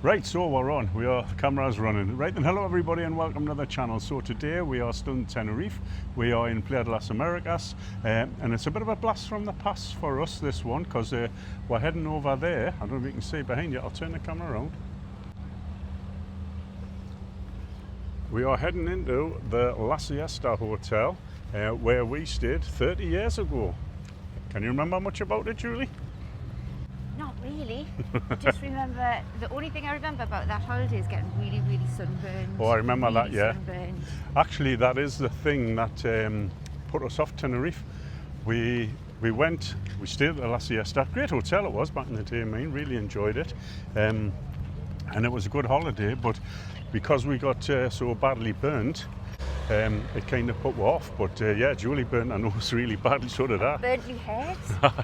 Right, so we're on. The camera's running. Right then, hello everybody and welcome to the channel. So today we are still in Tenerife. We are in Playa de las Américas, and it's a bit of a blast from the past for us, this one, because we're heading over there. I don't know if you can see behind you. I'll turn the camera around. We are heading into the La Siesta Hotel, where we stayed 30 years ago. Can you remember much about it, Julie? Not really. I just remember, the only thing I remember about that holiday is getting really, really sunburned. Oh, I remember really that, yeah. Sunburned. Actually, that is the thing that put us off Tenerife. We stayed at the La Siesta. Great hotel it was back in the day, really enjoyed it. And it was a good holiday, but because we got so badly burnt, it kind of put me off. But yeah, Julie burnt her nose really badly, so did I. Burnt your head.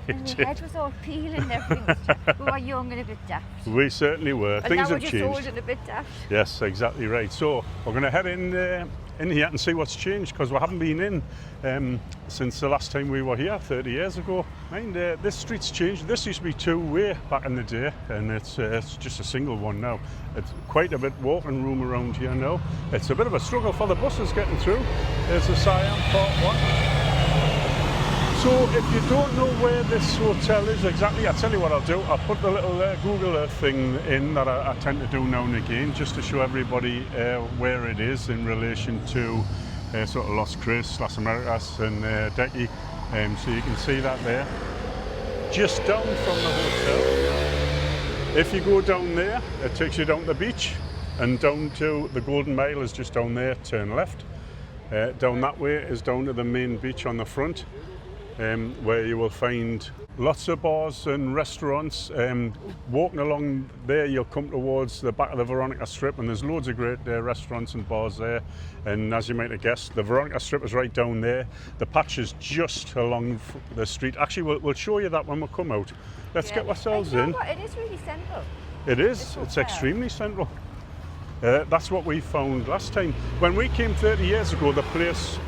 And your head was all peeling and everything. We were young and a bit daft. We certainly were. And Things now have we're just changed. old and a bit daft. Yes, exactly right. So we're going to head in here and see what's changed, because we haven't been in since the last time we were here 30 years ago. Mind, this street's changed. This used to be two-way back in the day, and it's just a single one now. It's quite a bit walking room around here now. It's a bit of a struggle for the buses getting through. There's the Siam Part 1. So if you don't know where this hotel is exactly, I'll tell you what I'll do. I'll put the little Google Earth thing in that I tend to do now and again, just to show everybody where it is in relation to sort of Las Cris, Las Américas and Decky. So you can see that there. Just down from the hotel. If you go down there, it takes you down to the beach, and down to the Golden Mile is just down there, turn left. Down that way is down to the main beach on the front. Where you will find lots of bars and restaurants. Walking along there, you'll come towards the back of the Veronica Strip, and there's loads of great restaurants and bars there. And as you might have guessed, the Veronica Strip is right down there. The patch is just along the street. Actually, we'll show you that when we come out. Let's get ourselves in. What? It is really central. It is. It's extremely central. That's what we found last time. When we came 30 years ago, the place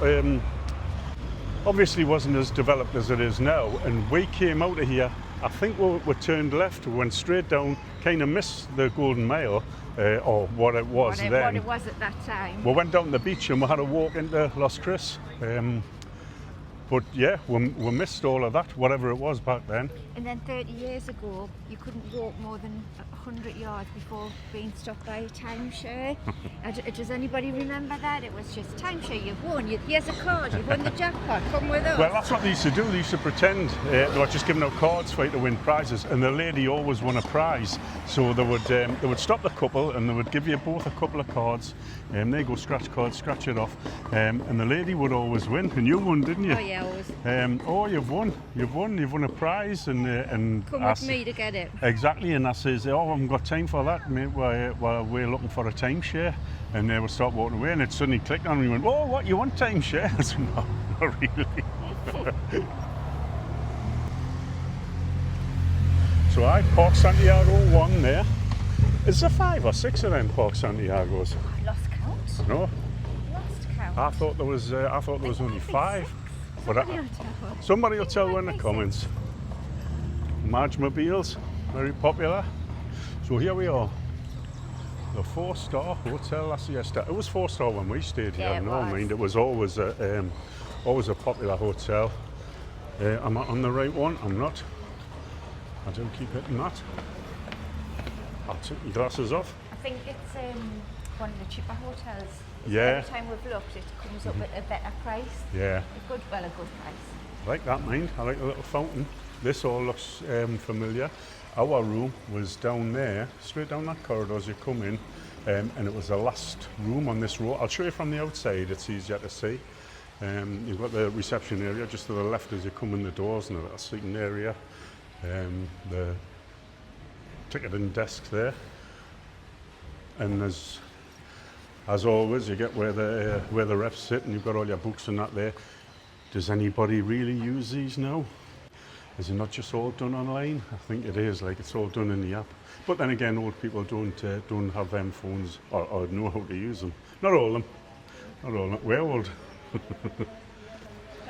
obviously wasn't as developed as it is now, and we came out of here, I think we turned left, we went straight down, kind of missed the Golden Mile, or what it was then. What it was at that time. We went down the beach and we had to walk into Las Cris. But yeah, we missed all of that, whatever it was back then. And then 30 years ago, you couldn't walk more than 100 yards before being stopped by a timeshare. Does anybody remember that? It was just timeshare, you've won, here's a card, you've won the jackpot, come with us. Well, that's what they used to do. They used to pretend they were just giving out cards for you to win prizes, and the lady always won a prize. So they would stop the couple and they would give you both a couple of cards, and they go scratch cards, scratch it off, and the lady would always win, and you won, didn't you? Oh yeah, always. Oh, you've won a prize, and come with me to get it. Exactly, and I says, oh, I haven't got time for that, mate. We're looking for a timeshare, and they would start walking away, and it suddenly clicked on me and went, oh, what, you want timeshare? I said, no, not really. So I Park Santiago 1 there. Is there 5 or 6 of them Park Santiagos? I lost count. No, Lost count. I thought there was only 5. But somebody will tell in the comments. Marge-mobiles, very popular. So here we are, the 4-star Hotel La Siesta. It was 4-star when we stayed here. Yeah, I mean, it was always a popular hotel. Am I on the right one? I'm not. I do keep hitting that. I'll take my glasses off. I think it's one of the cheaper hotels. Yeah. Every time we've looked, it comes up at a better price. Yeah. A good price. I like that, mind. I like the little fountain. This all looks familiar. Our room was down there, straight down that corridor as you come in, and it was the last room on this row. I'll show you from the outside, it's easier to see. You've got the reception area just to the left as you come in the doors, and a little seating area. The ticketing desk there. And as always, you get where the reps sit, and you've got all your books and that there. Does anybody really use these now? Is it not just all done online? I think it is, like it's all done in the app. But then again, old people don't have them phones or know how to use them. Not all of them. Not all of them. We're old. Got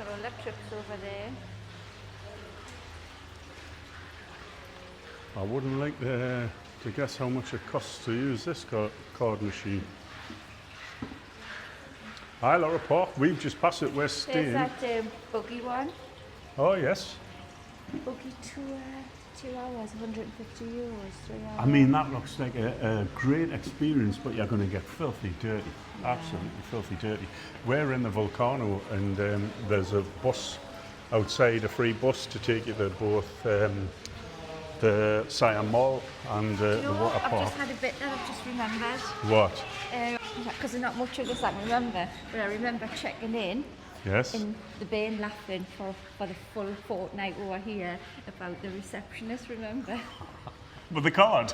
all electrics over there. I wouldn't like to to guess how much it costs to use this card machine. Hi, Laura Park. We've just passed it. We're staying. There's that buggy one. Oh, yes. Buggy tour, 2 hours, 150 euros, 3 hours. I mean, that looks like a great experience, but you're going to get filthy dirty. Yeah. Absolutely filthy dirty. We're in the volcano, and there's a bus outside, a free bus to take you to both the Siam Mall and the water park. I've just had a bit that I've just remembered. What? Because there's not much of this I can remember, but I remember checking in. Yes. And the band laughing for the full fortnight we were here about the receptionist, remember? With the card?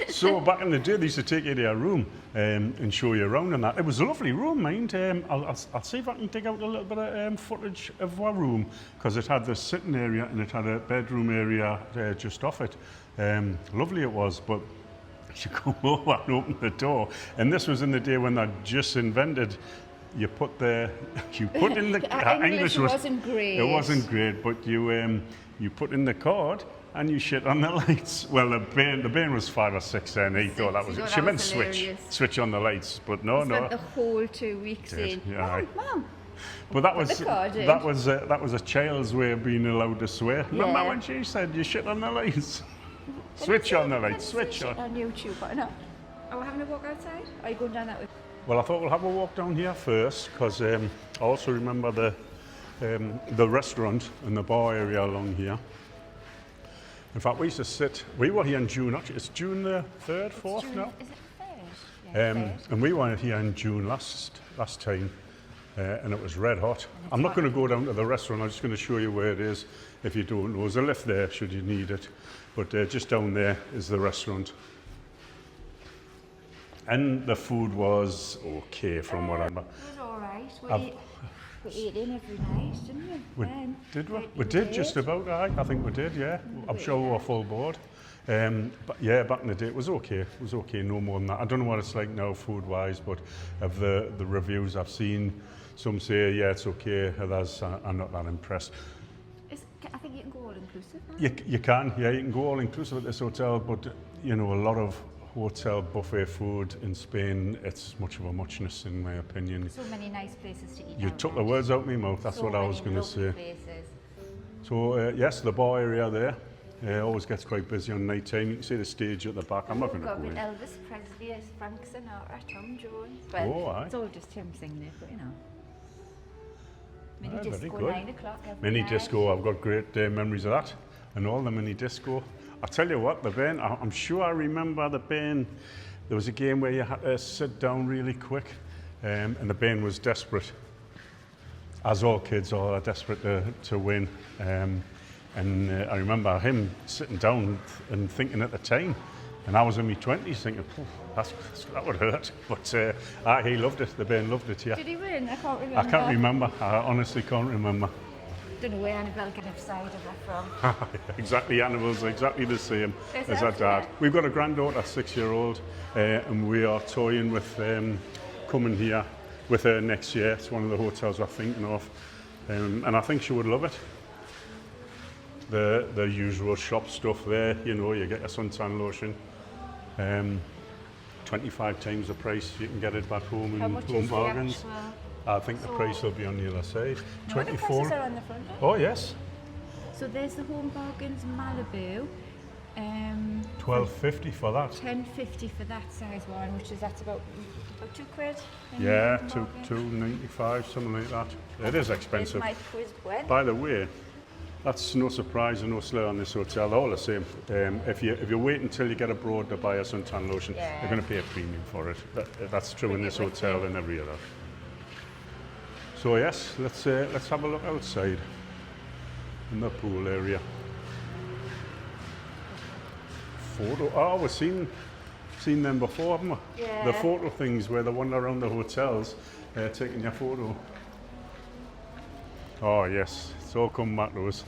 So back in the day, they used to take you to your room and show you around and that. It was a lovely room, mind. I'll see if I can dig out a little bit of footage of our room, because it had the sitting area and it had a bedroom area just off it. Lovely it was, but you go over and open the door, and this was in the day when they just invented. You put in the English wasn't great. It wasn't great, but you put in the card and you shit on the lights. Well, the Bain was 5 or 6 then. He thought that was it. She meant switch on the lights, but no. Spent the whole 2 weeks in. Yeah, Mom. But that was a child's way of being allowed to swear. Yeah. Remember when she said you shit on the lights? Switch on the lights. Switch on. On YouTube, but no. Are we having a walk outside? Are you going down that way? Well, I thought we'll have a walk down here first, because I also remember the restaurant and the bar area along here. In fact, we used to sit. We were here in June. Actually, it's June the 3rd, 4th now. Is it 3rd? Yeah, 3rd. And we were here in June last time, and it was red hot. I'm not going to go down to the restaurant. I'm just going to show you where it is. If you don't know, there's a lift there should you need it. But just down there is the restaurant. And the food was okay from what I remember. It was all right. We ate in every night, didn't we? Did we? We did just about, I think we did, yeah. I'm sure we were full board. But yeah, back in the day it was okay. It was okay, no more than that. I don't know what it's like now food-wise, but of the reviews I've seen, some say, yeah, it's okay, others I'm not that impressed. I think you can go all-inclusive. You can, yeah, you can go all-inclusive at this hotel, but, you know, a lot of hotel buffet food in Spain, it's much of a muchness in my opinion. So many nice places to eat. You took the words out of my mouth, that's what I was going to say. Places. So yes, the bar area there always gets quite busy on night time. You can see the stage at the back. I'm not going to go in. Elvis Presley, Frank Sinatra, Tom Jones. Well, it's all just him singing it, but you know. Mini disco, 9 o'clock every Mini night. disco, I've got great memories of that. And all the mini disco. I'll tell you what, the Bain, I'm sure I remember the Bain. There was a game where you had to sit down really quick, and the Bain was desperate. As all kids are desperate to win. I remember him sitting down and thinking at the time, and I was in my 20s thinking, that would hurt. But he loved it, the Bain loved it, yeah. Did he win? I can't remember. I can't remember, I honestly can't remember. Don't know where Annabelle got side of her from. Exactly, Annabelle's exactly the same as her dad. We've got a granddaughter, 6-year-old, and we are toying with coming here with her next year. It's one of the hotels we're thinking of, and I think she would love it. The usual shop stuff there, you know, you get your suntan lotion, 25 times the price you can get it back home in Home Bargains. I think the price will be on the other side. No, 24. the prices are on the front. Oh yes. So there's the Home Bargains Malibu. $12.50 for that. $10.50 for that size one, that's about £2. Yeah, $2.95, something like that. It is expensive. My quiz went. By the way, that's no surprise and no slur on this hotel. They're all the same. If you wait until you get abroad to buy a suntan lotion, you're going to pay a premium for it. That's true in this hotel and every other. So yes, let's have a look outside in the pool area. Photo. Oh, we've seen them before, haven't we? Yeah. The photo things where they wander around the hotels taking your photo. Oh yes, it's all come back to us.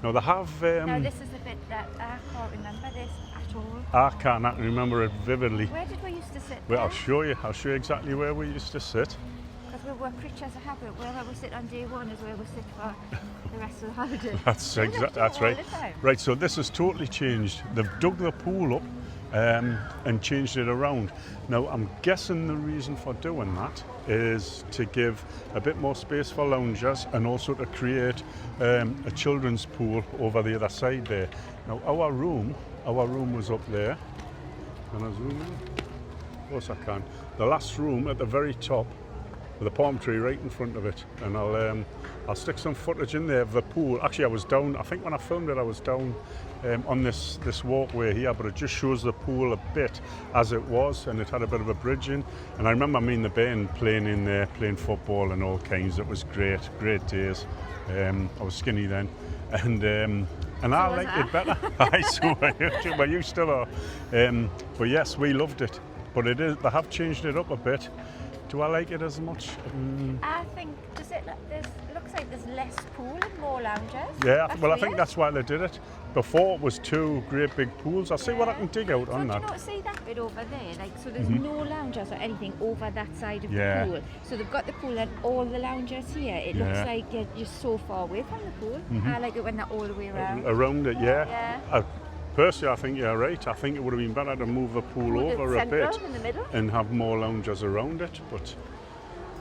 Now they have. Now this is the bit that I can't remember this at all. I can't remember it vividly. Where did we used to sit? Well, I'll show you. I'll show you exactly where we used to sit. Because we're creatures of habit. Wherever we sit on day one is where we sit for the rest of the holiday. That's right. Right, so this has totally changed. They've dug the pool up and changed it around. Now, I'm guessing the reason for doing that is to give a bit more space for loungers and also to create a children's pool over the other side there. Now, our room was up there. Can I zoom in? Of course I can. The last room at the very top with a palm tree right in front of it, and I'll stick some footage in there of the pool. Actually, I was down, I think when I filmed it I was down on this walkway here, but it just shows the pool a bit as it was, and it had a bit of a bridge in. And I remember me and the band playing in there, playing football and all kinds. It was great days. I was skinny then, and I liked it better. I saw well, you still are. But yes, we loved it. But they have changed it up a bit. Do I like it as much? I think, it looks like there's less pool and more loungers. Yeah, well, I think that's why they did it. Before it was two great big pools. I'll see what I can dig out on that. Do you not see that bit over there? Like, so there's no loungers or anything over that side of the pool. So they've got the pool and all the loungers here. It looks like you're so far away from the pool. I like it when they're all the way around. Around it, yeah. Personally, I think you're right. I think it would have been better to move the pool over a bit in the middle and have more loungers around it. But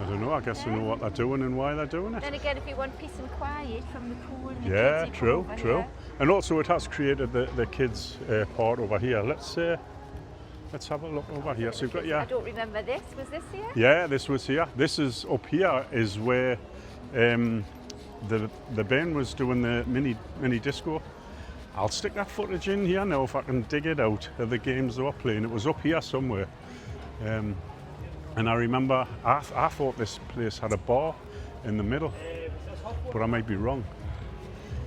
I don't know. I guess they know what they're doing and why they're doing it. Then again, if you want peace and quiet from the pool, and the true. Here. And also, it has created the kids' part over here. Let's have a look over here. So you've got I don't remember this. Was this here? Yeah, this was here. This is up here. Is where the band was doing the mini disco. I'll stick that footage in here now if I can dig it out of the games they were playing. It was up here somewhere. And I remember, I thought this place had a bar in the middle, but I might be wrong.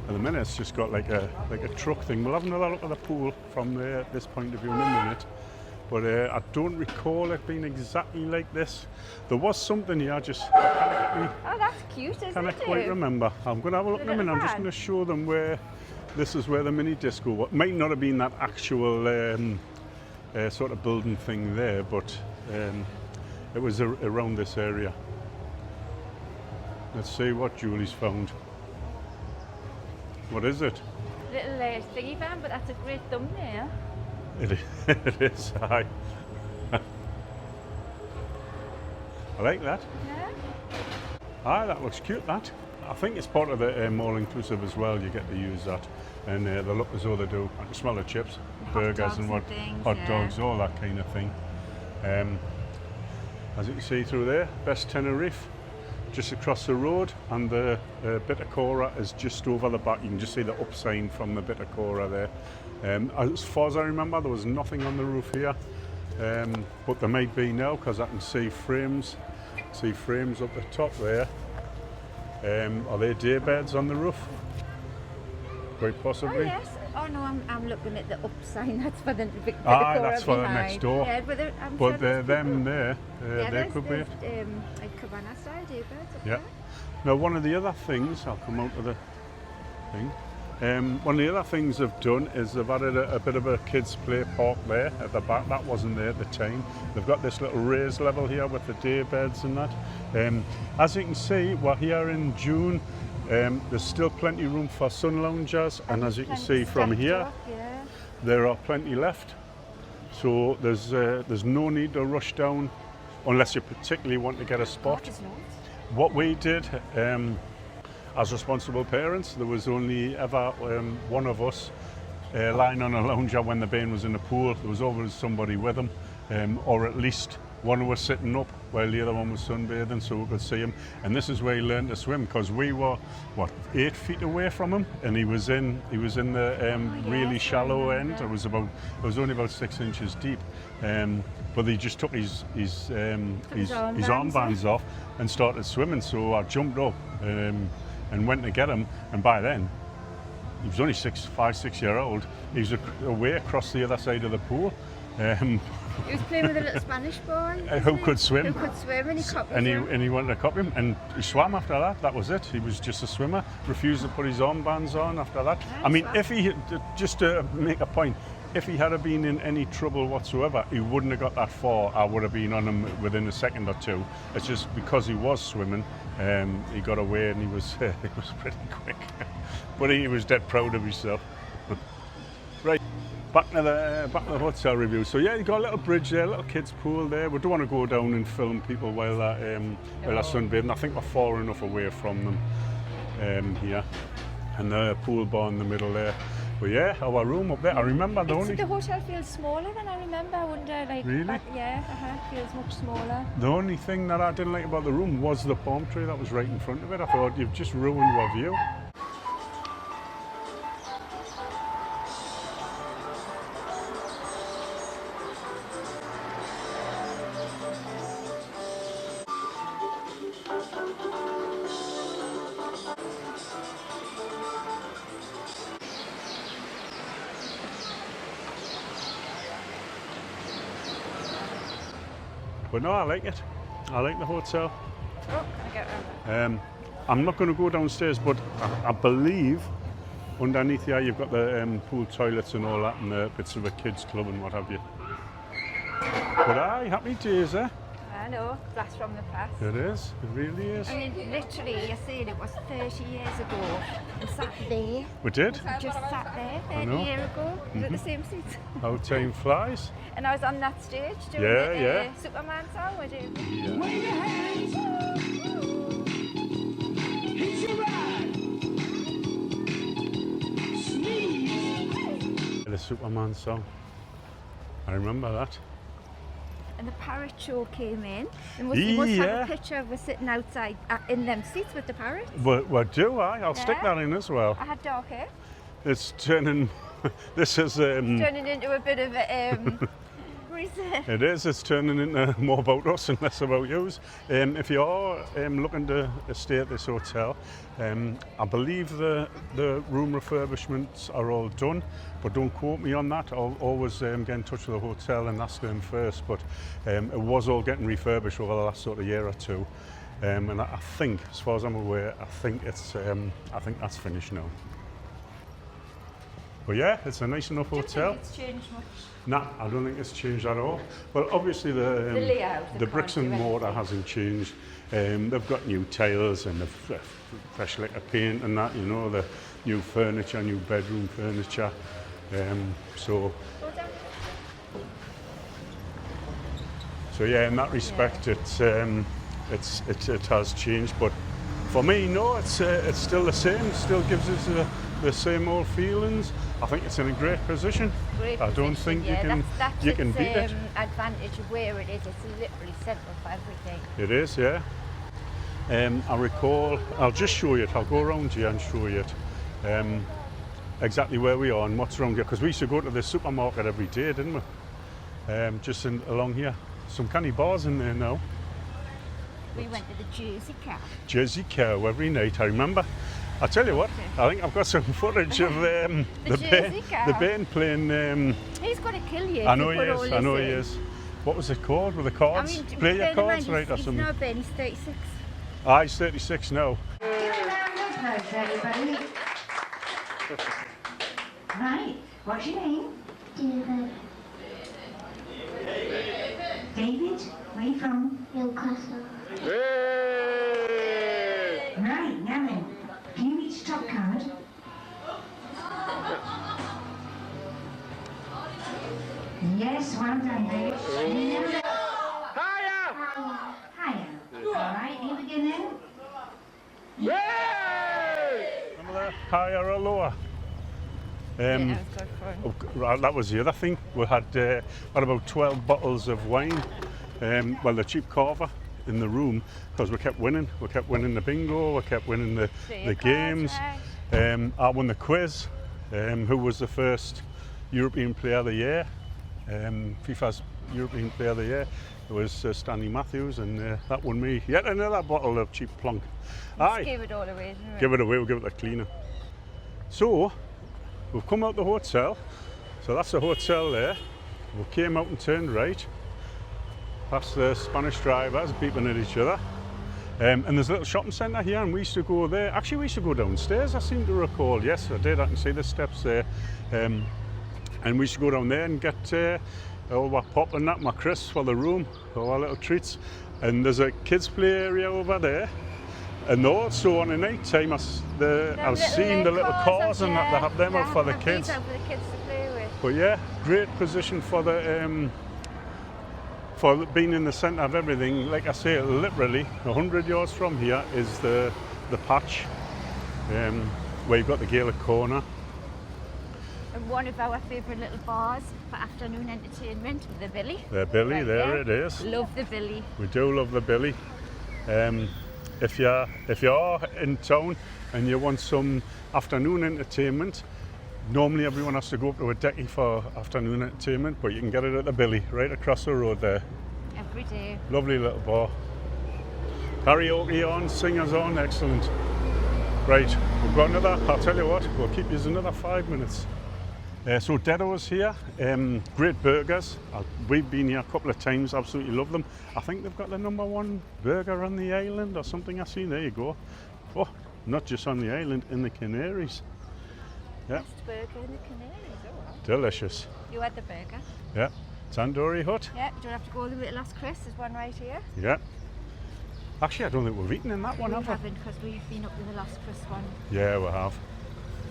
At the minute it's just got like a truck thing. We'll have another look at the pool from this point of view in a minute. But I don't recall it being exactly like this. There was something here, oh, that's cute, isn't it? Can I quite remember. I'm going to have a look in a minute. I'm just going to show them where. This is where the mini disco was. Might not have been that actual sort of building thing there, but it was around this area. Let's see what Julie's found. What is it? Little thingy van, but that's a great thumbnail. It is. I like that. Yeah. That looks cute, that. I think it's part of the all-inclusive as well. You get to use that, and they look as though they do. I can smell the chips, burgers and hot dogs, all that kind of thing. As you can see through there, best Tenerife, just across the road, and the Bittercora is just over the back. You can just see the up sign from the Bittercora there. As far as I remember, there was nothing on the roof here, but there might be now because I can see frames. See frames up the top there. Are there day beds on the roof? Quite possibly. Oh yes. Oh no, I'm looking at the up sign. That's for the that's for the next door. Yeah, but them there, there could be it. Like cabana style day beds up there. Now, one of the other things, I'll come out of the thing. One of the other things they've done is they've added a bit of a kids' play park there at the back. That wasn't there at the time. They've got this little raised level here with the day beds and that. As you can see, we're here in June. There's still plenty of room for sun loungers, and as you can see from here, there are plenty left. So there's no need to rush down unless you particularly want to get a spot. What we did, as responsible parents, there was only ever one of us lying on a lounger when the band was in the pool. There was always somebody with them, or at least one was sitting up while the other one was sunbathing so we could see him. And this is where he learned to swim, because we were 8 feet away from him, and he was in the really shallow end. It was only about 6 inches deep, but he just took his armbands off and started swimming. So I jumped up and went to get him, and by then he was only 6 year old. He was away across the other side of the pool. He was playing with a little Spanish boy who could swim. And he copied him. And he wanted to copy him, and he swam after that. That was it. He was just a swimmer. Refused to put his armbands on after that. Nice. I mean, if he just to make a point, if he had been in any trouble whatsoever, he wouldn't have got that far. I would have been on him within a second or two. It's just because he was swimming, he got away and he was pretty quick. But he was dead proud of himself. Right, back to the hotel review. So yeah, you got a little bridge there, a little kids pool there. We don't want to go down and film people while they're sunbathing. I think we're far enough away from them here. And the pool bar in the middle there. But yeah, our room up there, I remember the hotel feels smaller than I remember. I wonder, like, really? Feels much smaller. The only thing that I didn't like about the room was the palm tree that was right in front of it. I thought, you've just ruined your view. But no, I like it. I like the hotel. Oh, can I get around? I'm not going to go downstairs, but I believe underneath here you've got the pool toilets and all that, and the bits of a kids club and what have you. But aye, happy days, eh? I know, blast from the past. It is, it really is. I mean, literally, you're saying it was 30 years ago. We sat there. We did? We just sat there 30 years ago. We were at the same seats. How time flies. And I was on that stage doing the Superman song. We're doing. Wave your hands. Hit your ride. Sneeze. The Superman song. I remember that. And the parrot show came in. You must have a picture of us sitting outside in them seats with the parrots. Well, do I? I'll stick that in as well. I had dark hair. It's turning. This is. Turning into a bit of a. It is. It's turning into more about us and less about you. If you are looking to stay at this hotel, I believe the room refurbishments are all done, but don't quote me on that. I'll always get in touch with the hotel and ask them first. But it was all getting refurbished over the last sort of year or two, and I think, as far as I'm aware, I think that's finished now. But yeah, it's a nice enough hotel. Do you think it's changed much? Nah, I don't think it's changed at all. Well, obviously the layout, the bricks and mortar hasn't changed. They've got new tiles and the fresh lick of paint and that, you know, the new furniture, new bedroom furniture. So yeah, in that respect, it has changed. But for me, no, it's still the same. It still gives us the same old feelings. I think it's in a great position. I don't think you can beat it. Advantage of where it is. It's literally central for everything. It is, yeah. I recall. I'll just show you it. I'll go around here and show you it. Exactly where we are and what's around here. Because we used to go to the supermarket every day, didn't we? Just along here. Some canny bars in there now. We went to the Jersey Cow. Jersey Cow every night. I remember. I tell you what, I think I've got some footage of the Bane playing. He's going to kill you. I know he is. I know he is. What was it called? With the cards? I mean, Playa cards, right, or something? No, Ben, he's 36. Ah, he's 36 now. Everybody. Right, what's your name? David. David, where are you from? Newcastle. Right, now then, can you reach the top card? Yes, well done, David. Higher! Higher. Alright, you begin then. Yay! Remember that? Higher or lower? Yeah, That was the other thing. We had about 12 bottles of wine. Well, the cheap carver in the room, because we kept winning. We kept winning the bingo, we kept winning the games. I won the quiz. Who was the first European Player of the Year? FIFA's European Player of the Year. It was Stanley Matthews, and that won me yet another bottle of cheap plonk. Aye. Give it all away, didn't we? Give it away, we'll give it a cleaner. So, we've come out the hotel. So that's the hotel there. We came out and turned right. Past the Spanish drivers beeping at each other. And there's a little shopping centre here, and we used to go there. Actually, we used to go downstairs, I seem to recall. Yes, I did. I can see the steps there. and we should go down there and get all our pop and that, my crisps for the room, all our little treats. And there's a kids play area over there. And also on the night time, I've seen the little cars and that, they have them out for the kids. Out for the kids to play with. But yeah, great position for the for being in the centre of everything. Like I say, literally 100 yards from here is the patch where you've got the Gaelic corner. And one of our favourite little bars for afternoon entertainment, the Billy. The Billy, Right there it is. Love the Billy. We do love the Billy. If you're in town and you want some afternoon entertainment, normally everyone has to go up to a decky for afternoon entertainment, but you can get it at the Billy, right across the road there. Every day. Lovely little bar. Karaoke on, singers on, excellent. Right, we've got another, I'll tell you what, we'll keep you another 5 minutes. So Dedo's here, great burgers. We've been here a couple of times, absolutely love them. I think they've got the #1 burger on the island or something I've seen, there you go. Oh, not just on the island, in the Canaries. Yeah. Best burger in the Canaries, oh wow. Delicious. You had the burger? Yeah, Tandoori Hut. Yeah, you don't have to go all the way to Las Chris, there's one right here. Yeah. Actually, I don't think we've eaten in that one, We have we? haven't, because we've been up to the Las Chris one. Yeah, we have.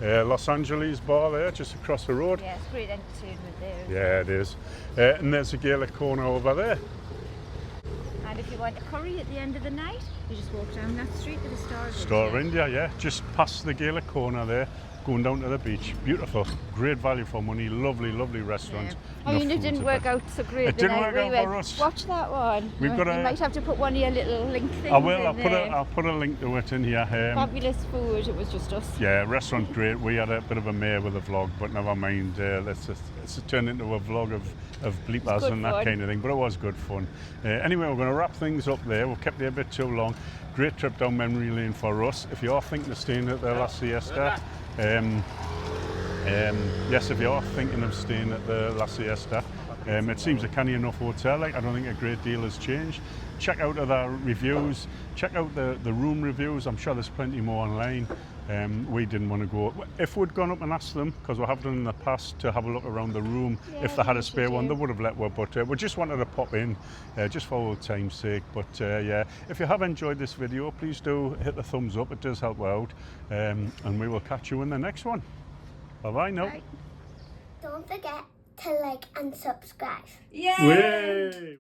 Los Angeles bar there, just across the road. Yeah, it's great entertainment there. Yeah, it is. And there's a Gaelic corner over there. And if you want a curry at the end of the night, you just walk down that street to the Star Star India, yeah, just past the Gaelic corner there, going down to the beach. Beautiful, great value for money, lovely, lovely restaurant. Oh, Enough it food didn't to work bear. out so great. It the didn't night work we out for went. us. Watch that one. We've got you might have to put one of your little link things I will. in I'll put a link to it in here. Fabulous food. It was just us. Yeah, restaurant great. We had a bit of a mare with the vlog, but never mind. Let's turn into a vlog of bleepers good and that fun. kind of thing. But it was good fun. Anyway, we're going to wrap things up there. We've kept you a bit too long. Great trip down memory lane for us. If you are thinking of staying at the La Siesta, yes, if you are thinking of staying at the La Siesta, it seems a canny enough hotel. Like, I don't think a great deal has changed. Check out other reviews. Check out the room reviews. I'm sure there's plenty more online. We didn't want to go. If we'd gone up and asked them, because we have done in the past, to have a look around the room, Yeah, if they had a we spare should one, do. they would have let us. But we just wanted to pop in, just for old time's sake. But yeah, if you have enjoyed this video, please do hit the thumbs up. It does help out. And we will catch you in the next one. Bye-bye now. Right. Don't forget to like and subscribe. Yay! Way.